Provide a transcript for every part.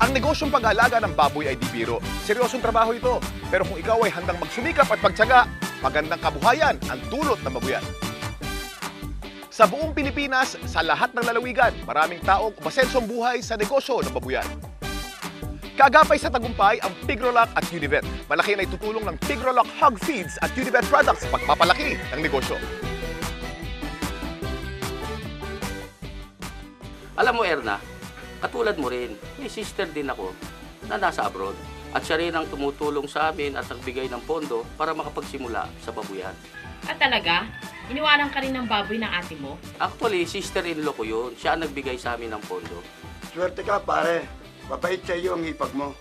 Ang negosyong pag-aalaga ng baboy ay di biro. Seryosong trabaho ito. Pero kung ikaw ay handang magsumikap at magtiyaga, magandang kabuhayan ang dulot ng babuyan. Sa buong Pilipinas, sa lahat ng lalawigan, maraming taong masensong buhay sa negosyo ng babuyan. Kagapay sa tagumpay ang Pigrolac at Univet. Malaki na itutulong ng Pigrolac Hog Feeds at Univet products sa pagpapalaki ng negosyo. Alam mo, Erna, katulad mo rin, may sister din ako na nasa abroad. At siya rin ang tumutulong sa amin at nagbigay ng pondo para makapagsimula sa babuyan. At talaga? Iniwanan ka rin ng baboy ng ate mo? Actually, sister-in-law ko yun. Siya ang nagbigay sa amin ng pondo. Swerte ka, pare. Mabait sa iyo ang hipag mo.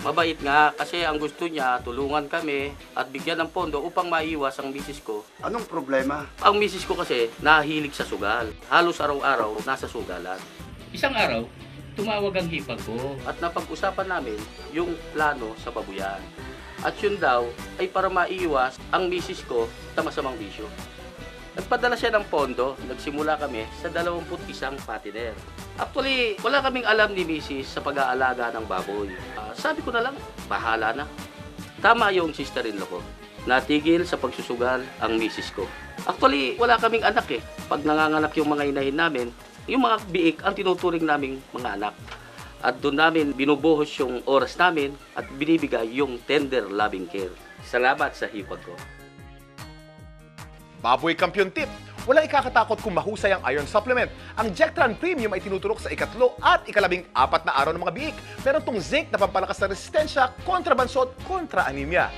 Mabait nga kasi ang gusto niya, tulungan kami at bigyan ng pondo upang maiwas ang misis ko. Anong problema? Ang misis ko kasi nahilig sa sugal. Halos araw-araw nasa sugalan. Isang araw, tumawag ang hipag ko at napag-usapan namin yung plano sa babuyan. At yun daw ay para maiwas ang misis ko sa masamang bisyo. Nagpadala siya ng pondo, nagsimula kami sa 21 patiner. Actually, wala kaming alam ni misis sa pag-aalaga ng baboy. Sabi ko na lang, bahala na. Tama yung sister-in-law ko. Natigil sa pagsusugal ang misis ko. Actually, wala kaming anak eh. Pag nanganganak yung mga inahin namin, yung mga biik ang tinuturing naming mga anak. At doon namin binubuhos yung oras namin at binibigay yung tender loving care. Salamat sa hipag ko. Baboy Kampiyon Tip. Wala ikakatakot kung mahusay ang iron supplement. Ang Jectran Premium ay tinuturok sa ikatlo at ikalabing-4 na araw ng mga biik. Meron tong zinc na pampalakas ng resistensya, kontra bansot, kontra anemia.